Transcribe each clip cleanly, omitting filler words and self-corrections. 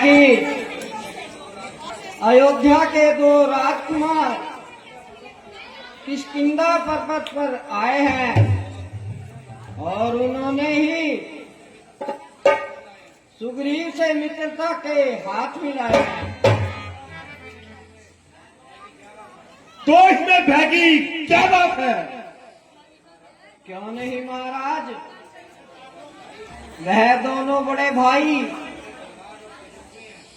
कि अयोध्या के दो राजकुमार किष्किंधा पर्वत पर आए हैं और उन्होंने ही सुग्रीव से मित्रता के हाथ मिलाए हैं। तो इसमें भय की क्या बात है? क्यों नहीं महाराज, वह दोनों बड़े भाई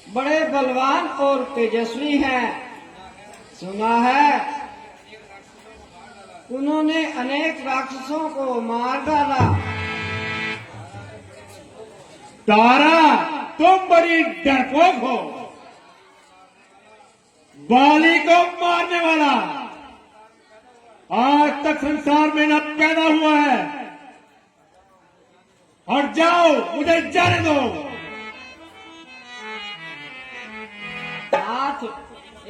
बड़े बलवान और तेजस्वी हैं। सुना है उन्होंने अनेक राक्षसों को मार डाला। तारा, तुम बड़ी डरपोक हो। बाली को मारने वाला आज तक संसार में न पैदा हुआ है। हट जाओ, मुझे जाने दो। नाथ,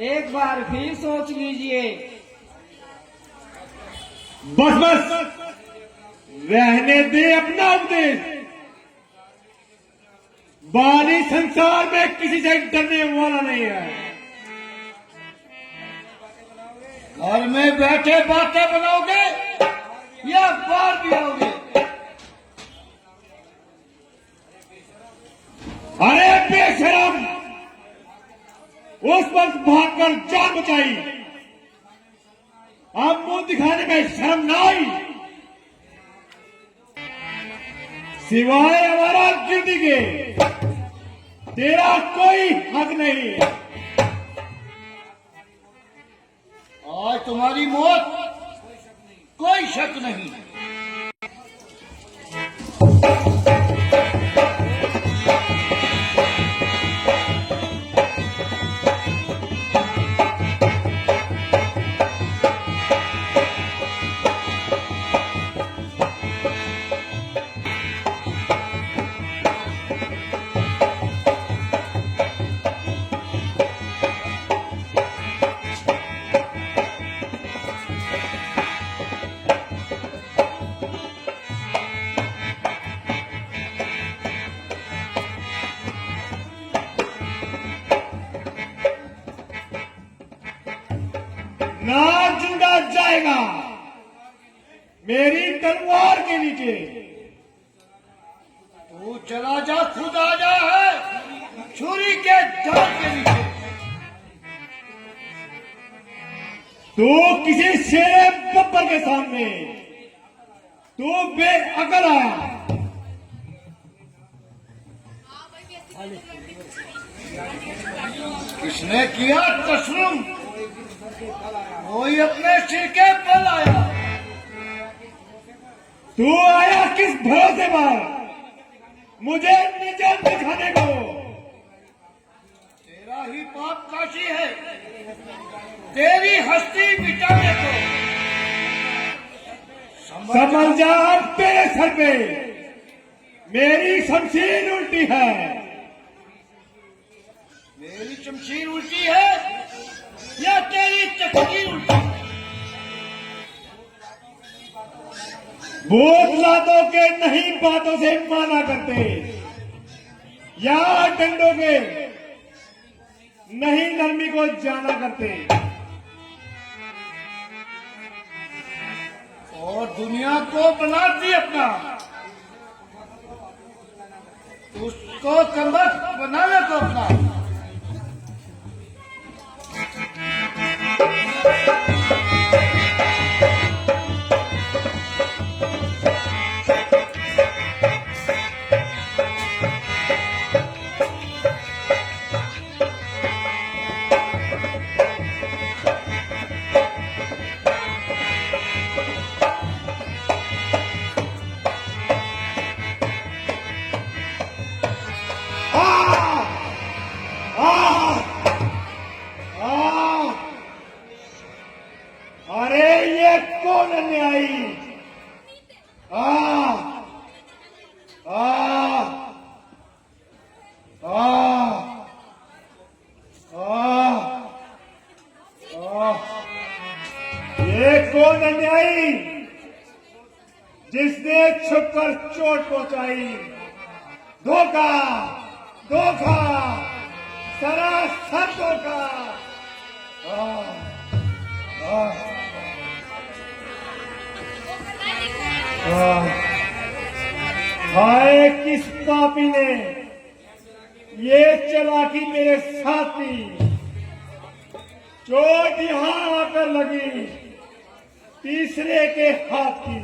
एक बार फिर सोच लीजिए। बस बस, रहने दे अपना उपदेश। बाली संसार में किसी से डरने वाला नहीं है। घर में बैठे बातें बनाओगे या बाहर भी आओगे? अरे बेशरम, उस वक्त भागकर जान बचाई, अब मुंह दिखाने में शर्म ना आई? सिवाय हमारा गिरदी के तेरा कोई हक नहीं। आज तुम्हारी मौत कोई शक नहीं। ना जिंदा जाएगा मेरी तलवार के नीचे। तू चला जा, खुद आ जा है छुरी के धार के नीचे। तू किसी शेर बब्बर के सामने तू बेअकल आया। किसने किया तस्लुम? कोई अपने सिर के बल आया। तू आया किस भरोसे पर मुझे निजात दिखाने को? तेरा ही पाप काशी है, तेरी हस्ती मिटाने को। समझ जा, अब तेरे सर पे मेरी शमशीर उल्टी है। मेरी शमशीर उल्टी है या तेरी चक्की उल्टी? भूत लातों के नहीं बातों से माना करते, या डंडों के नहीं नरमी को जाना करते। और दुनिया को बनाती अपना, उसको कमर बनाने को अपना। अरे ये कौन अन्यायी? आ आ आ आ ये कौन अन्यायी जिसने छुपकर चोट पहुंचाई? धोखा, धोखा, सरासर धोखा। हाय किस पापी ने ये चालाकी मेरे साथ की। चोट यहां आकर लगी तीसरे के हाथ की।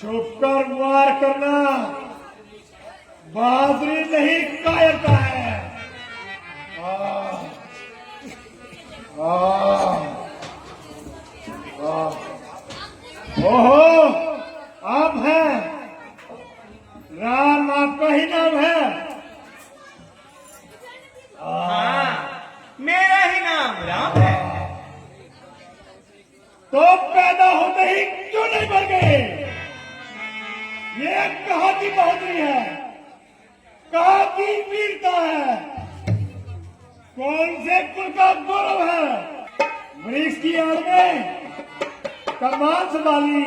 छुपकर वार करना बहादुरी नहीं कायरता है। ओहो, आप हैं राम, आपका ही नाम है। मेरा ही नाम राम है। तो पैदा होते ही क्यों नहीं मर गए? ये कहाँ की बहादुरी है, कहाँ की वीरता है, कौन से कुल का गौरव है? वृक्ष की आड़ में कमान संभाली।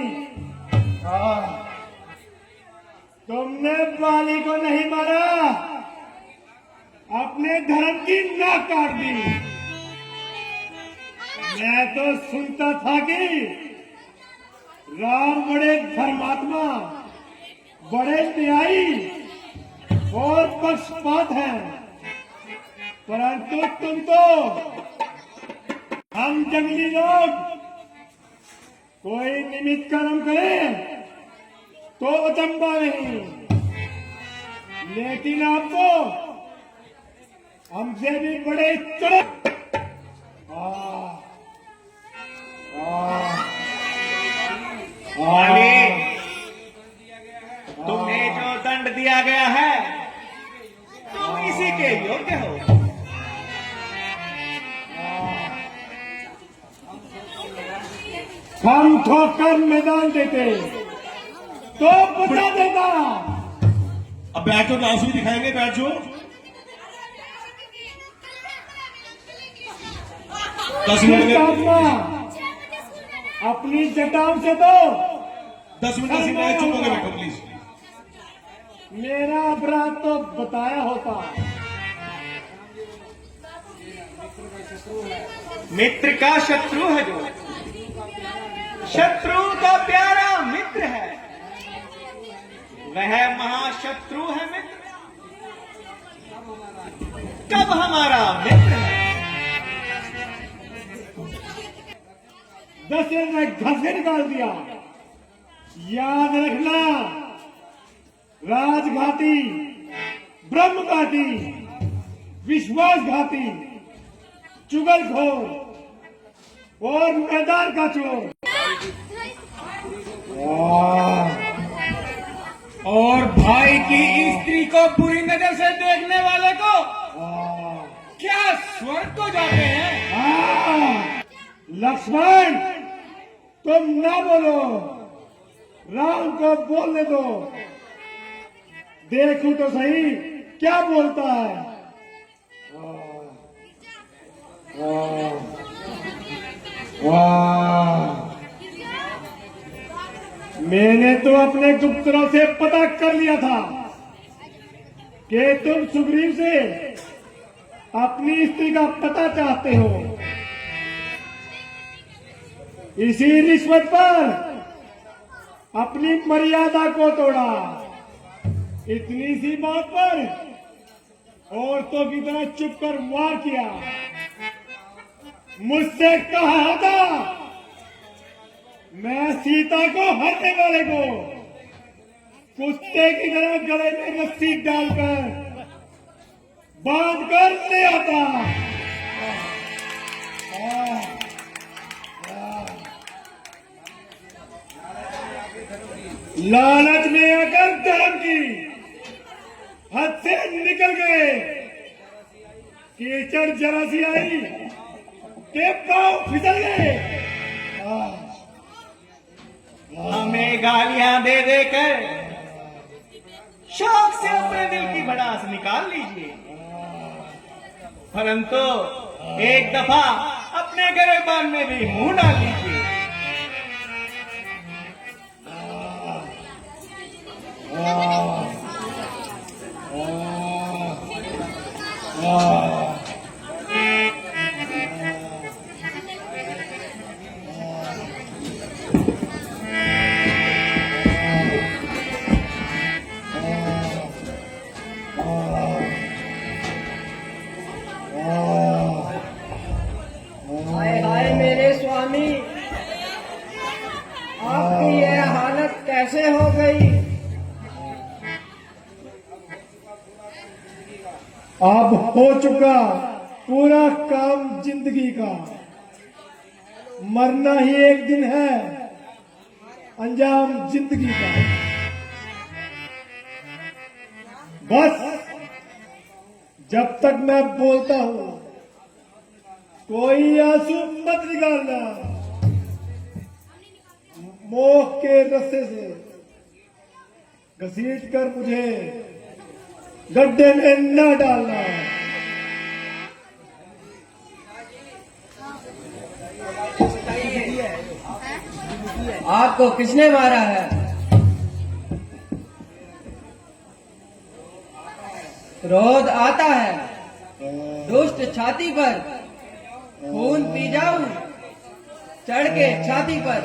तुमने बाली को नहीं मारा, अपने धर्म की नाक काट दी। मैं तो सुनता था कि राम बड़े धर्मात्मा, बड़े न्यायी और पक्षपात हैं, परंतु तुम तो, हम जंगली लोग कोई निमित्त कर्म करें तो अचंबा नहीं, लेकिन आप तो हमसे भी बड़े चढ़े। तुम्हें जो दंड दिया गया है तुम इसी के योग्य हो। हम ठोकर मैदान देते तो बता देता। अब बैठो तो आंसू दिखाएंगे, बैठो। 10 मिनट में अपनी जटाओं से तो 10 मिनट ऐसी बात, चुप होकर बैठो प्लीज। मेरा अपराध तो बताया होता। मित्र का शत्रु है जो, शत्रु का प्यारा मित्र है, वह महाशत्रु है मित्र कब हमारा मित्र है। दशरथ ने घर से निकाल दिया। याद रखना, राजघाती, ब्रह्मघाती, विश्वासघाती, चुगलखोर और मैदान का चोर, और भाई की स्त्री को बुरी नजर से देखने वाले को क्या स्वर्ग को जाते हैं। लक्ष्मण तुम ना बोलो, राम को बोलने दो, देखूं तो सही क्या बोलता है। मैंने तो अपने गुप्तरों से पता कर लिया था कि तुम सुग्रीव से अपनी स्त्री का पता चाहते हो। इसी रिश्वत पर अपनी मर्यादा को तोड़ा। इतनी सी बात पर औरतों की तरह चुप कर वार किया। मुझसे कहा था मैं सीता को हरने वाले को कुत्ते की तरह गले में रस्सी डालकर बांध कर ले आता। लालच में आकर धर्म की हद से निकल गए। कीचड़ जरा सी आई के पांव फिसल गए। हमें गालियां दे देकर शौक से अपने दिल की भड़ास निकाल लीजिए, परंतु एक दफा अपने गिरबान में भी मुंह डाल लीजिए। हाय हाय मेरे स्वामी, आपकी यह हालत कैसे हो गई? अब हो चुका पूरा काम जिंदगी का, मरना ही एक दिन है, अंजाम जिंदगी का। बस जब तक मैं बोलता हूं कोई आंसू मत निकालना, मोह के रस्ते से घसीट कर मुझे गड्ढे में न डालना। आपको किसने मारा है? क्रोध आता है, दुष्ट छाती पर खून पी जाऊं, चढ़ के छाती पर।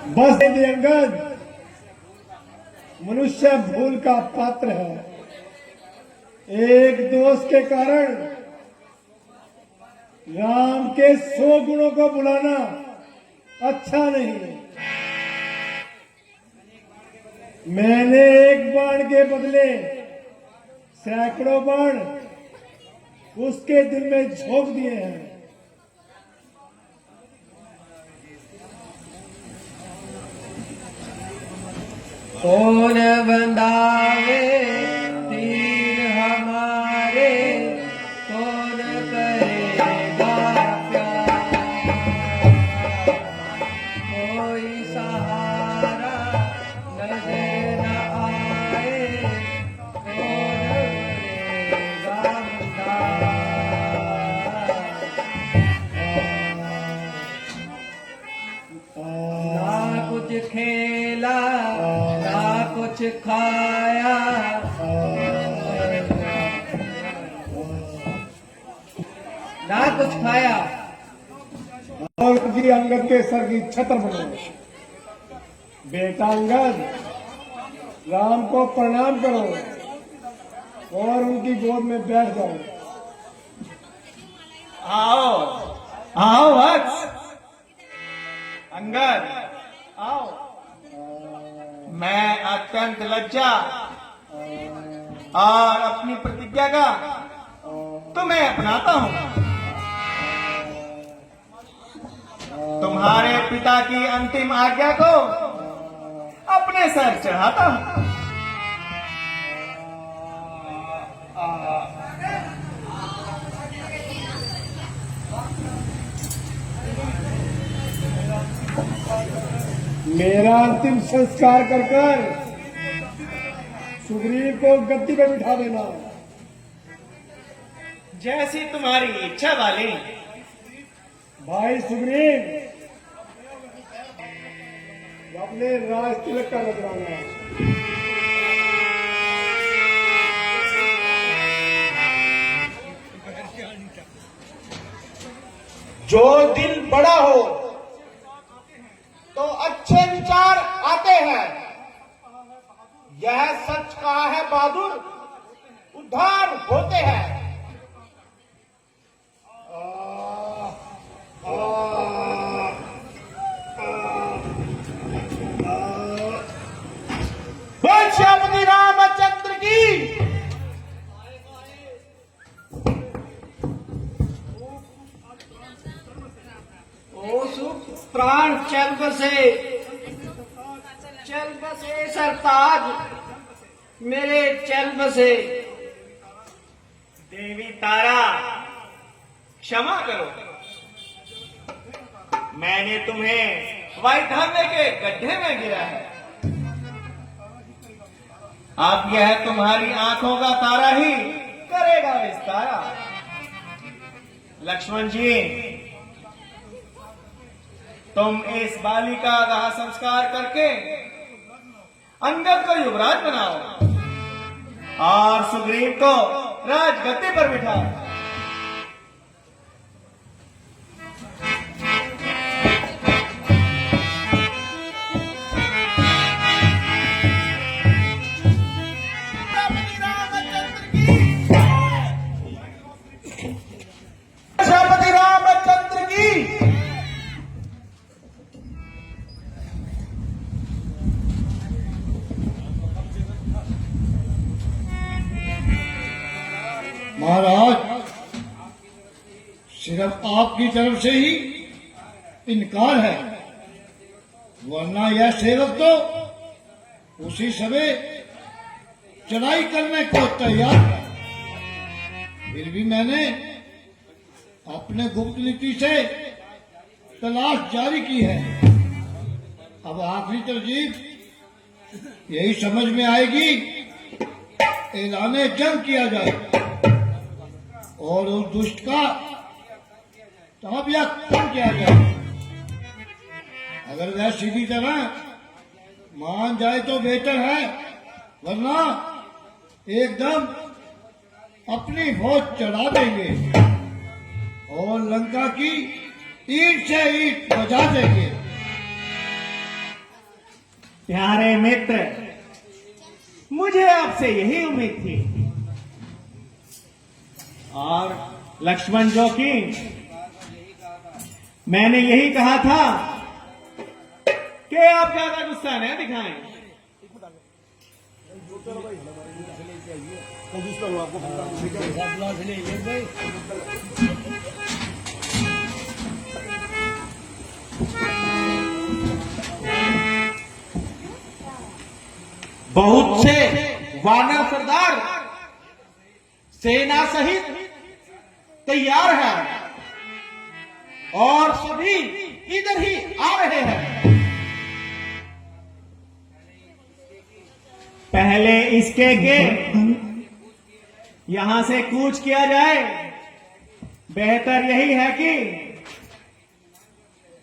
बस ये अंगद मनुष्य भूल का पात्र है। एक दोष के कारण राम के 100 गुणों को बुलाना अच्छा नहीं। मैंने एक बाण के बदले सैकड़ों बाण उसके दिल में झोंक दिए हैं। कौन बंधावे तीर हमारे, कौन करेगा प्यार? कोई सहारा नजर न आए, कौन करेगा उद्धार? ना कुछ खेला ना कुछ खाया, ना कुछ खाया। और की अंगद के सर की छत्र बनो। बेटा अंगद, राम को प्रणाम करो और उनकी गोद में बैठ जाओ। आओ आओ वत्स, अंगद आओ। मैं अत्यंत लज्जा और अपनी प्रतिज्ञा का तुम्हें अपनाता हूं। तुम्हारे पिता की अंतिम आज्ञा को अपने सर चढ़ाता हूं। मेरा अंतिम संस्कार कर कर सुग्रीव को गद्दी पे बिठा देना। जैसी तुम्हारी इच्छा वाली। भाई सुग्रीव, अपने राज तिलक का नजराना। जो दिल बड़ा हो तो अच्छे विचार आते हैं। यह सच कहा है बहादुर, उद्धार होते हैं। श्यामती रामचंद्र की। ओ सुख प्राण चल बसे सरताज मेरे, चल बसे। देवी तारा, क्षमा करो, मैंने तुम्हें वैधव्य के गड्ढे में गिरा है। अब यह तुम्हारी आंखों का तारा ही करेगा विस्तारा। लक्ष्मण जी, तुम इस बालिका का संस्कार करके अंगद को युवराज बनाओ। और सुग्रीव को राजगद्दी पर बिठा। प्रजापति रामचंद्र की महाराज, सिर्फ आपकी तरफ से ही इनकार है, वरना यह सेवक तो उसी समय चढ़ाई करने को तैयार है। फिर भी मैंने अपने गुप्त नीति से तलाश जारी की है। अब आखिरी तरजीह यही समझ में आएगी, ऐलाने जंग किया जाए और उस दुष्ट का ताबियत कम किया जाए। अगर वह सीधी तरह मान जाए तो बेहतर है, वरना एकदम अपनी फौज चढ़ा देंगे और लंका की ईंट से ईंट बजा देंगे। प्यारे मित्र, मुझे आपसे यही उम्मीद थी। और लक्ष्मण जो कि मैंने यही कहा था कि आप ज्यादा गुस्सा न दिखाएं। बहुत से वानर सरदार सेना सहित तैयार है और सभी इधर ही आ रहे हैं। पहले इसके के यहां से कूच किया जाए। बेहतर यही है कि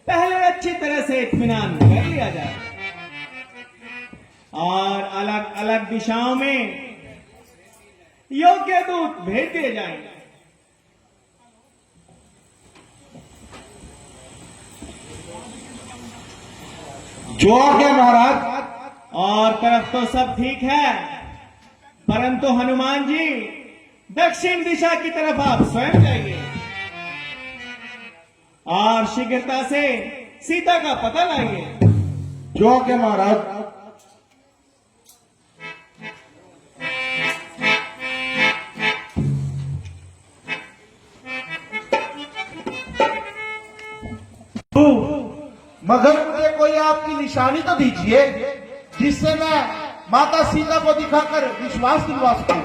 पहले अच्छी तरह से इत्मीनान कर लिया जाए और अलग अलग दिशाओं में योग्य दूत भेज दिए जाएंगे। जो आज्ञा महाराज। और तरफ तो सब ठीक है, परंतु हनुमान जी दक्षिण दिशा की तरफ आप स्वयं जाइए और शीघ्रता से सीता का पता लाइए। जो आज्ञा महाराज। मगर मुझे कोई आपकी निशानी तो दीजिए जिससे मैं माता सीता को दिखाकर विश्वास दिलवा सकूं।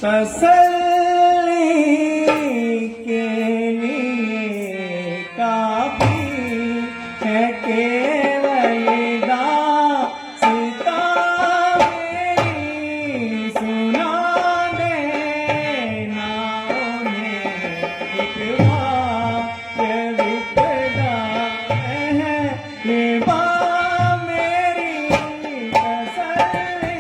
तसल्ली के लिए काफी है केवल दास्तां मेरी सुना देना उन्हें एक बार विपदा है ये बात मेरी तसल्ली।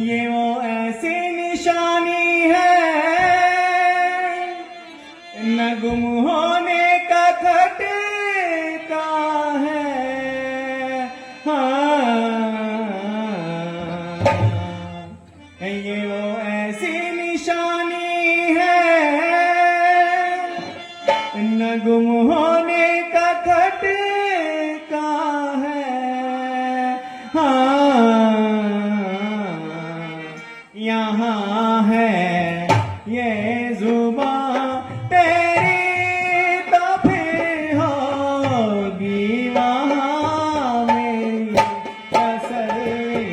ये वो ऐसी निशानी है न गुम होने का खटका है। हाँ, ये वो ऐसी निशानी है न गुम होने का खटका है। हाँ, यहाँ है ये जुबान तेरी तो फिर होगी वहाँ मेरी तसल्ली।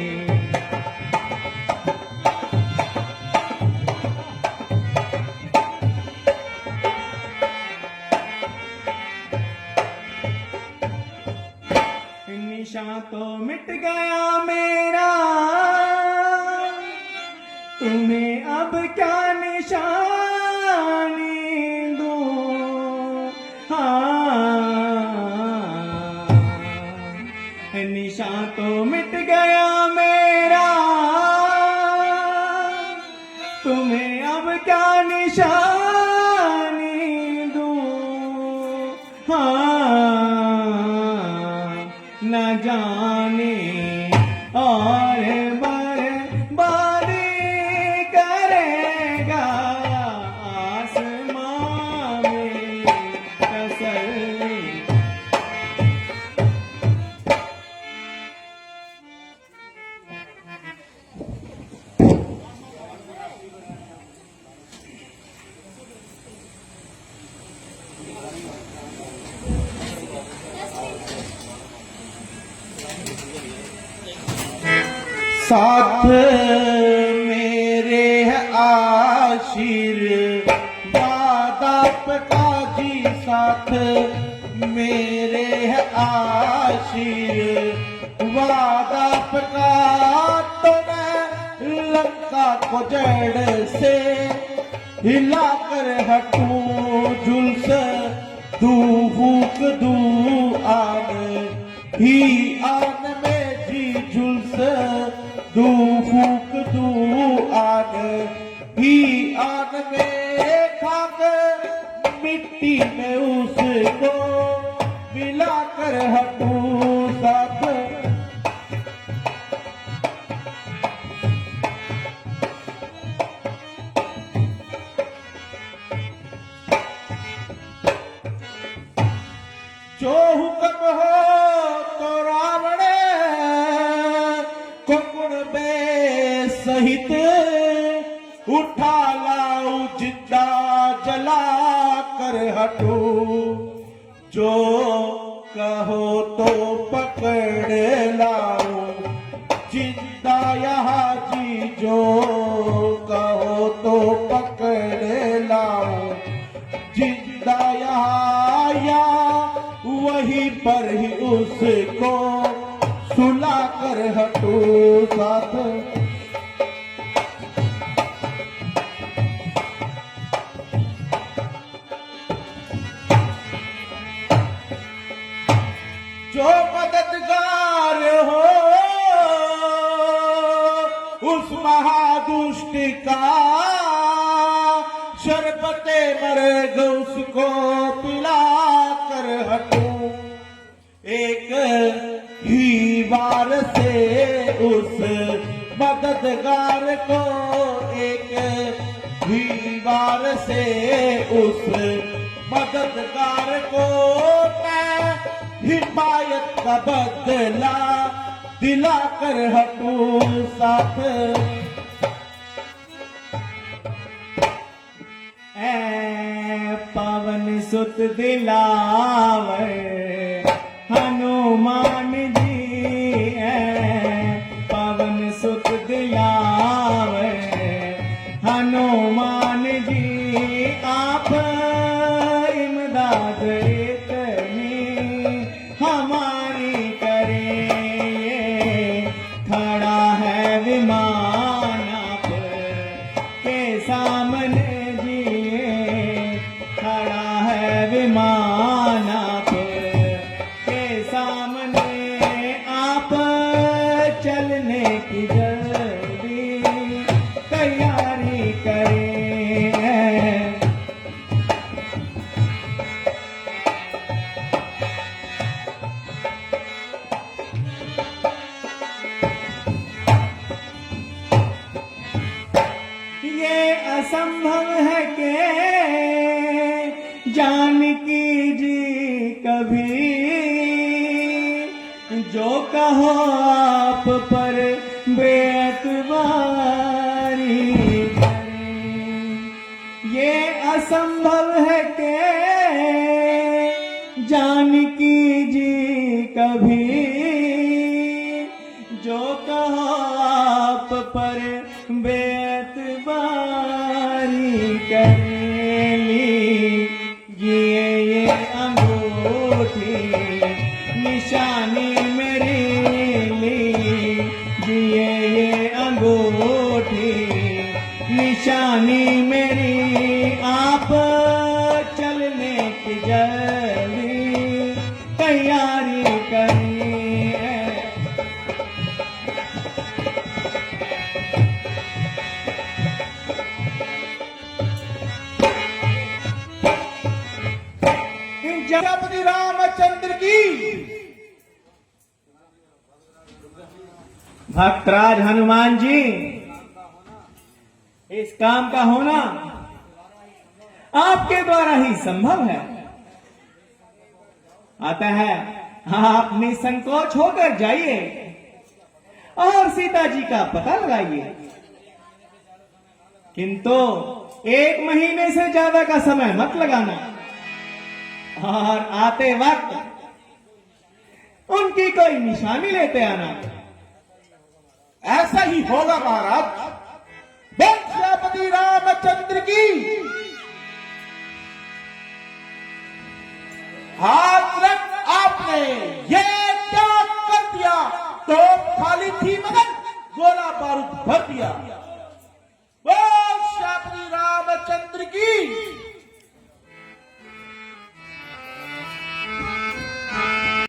निशान तो मिट गया मेरा, तुम्हें अब क्या निशानी दूं। हाँ, निशान तो मिट गया मेरा, तुम्हें अब क्या निशानी दूं। हाँ, न जाने और बर्बादी करेगा आसमां में तसल्ली। साथ मेरे है आशीर्वाद आपका जी, साथ मेरे है आशीर्वाद आपका। तो मैं लंका को जड़ से हिलाकर हटूं, झुलस दू फूक दू आन ही आन में जी, झुलस दू फूक दू आन ही आन में। खाक मिट्टी में उसको मिलाकर हटूं साथ। जो हुक्म हो तो रावण कुकुड़ में सहित उठा लाऊं, जिंदा जला कर हटूं। जो कहो तो पकड़ लाऊं, जिंदा यहाँ जी। जो कहो तो पकड़ लाऊं, जिंदा यहाँ या वहीं पर ही उसको सुला कर हटूं साथ। जो मददगार हो उस महादुष्ट का, शरबते मर्ग उसको पिला कर हटूं। एक ही बार से उस मददगार को, एक ही बार से उस मददगार को मैं हिमायत का बदला दिला कर हटूं साथ। ऐ पवन सुत दिलावर हनुमान जी, ऐ पवन सुत दिलावर हनुमान जी। आप इमदाद इतनी हमारी करें, ये खड़ा है विमान आप के सामने जी, खड़ा है विमान आप के सामने। आप चलने की जल्दी तैयारी करें। ये असंभव है कि जानकी जी कभी, जो कहो आप पर बेअतबारी करें। ये असंभव है कि जानकी जी कभी, जो कहो आप पर बेअतबारी करेली। ये अंगूठी निशानी मेरी सीतापति रामचंद्र की। भक्तराज हनुमान जी, इस काम का होना आपके द्वारा ही संभव है। अतः आप निसंकोच होकर जाइए और सीता जी का पता लगाइए, किंतु 1 महीने से ज्यादा का समय मत लगाना और आते वक्त उनकी कोई निशानी लेते आना। ऐसा ही होगा महाराज। सीतापति रामचंद्र की। हाथ आपने ये क्या कर दिया? तो खाली थी मगर गोला बारूद भर दिया।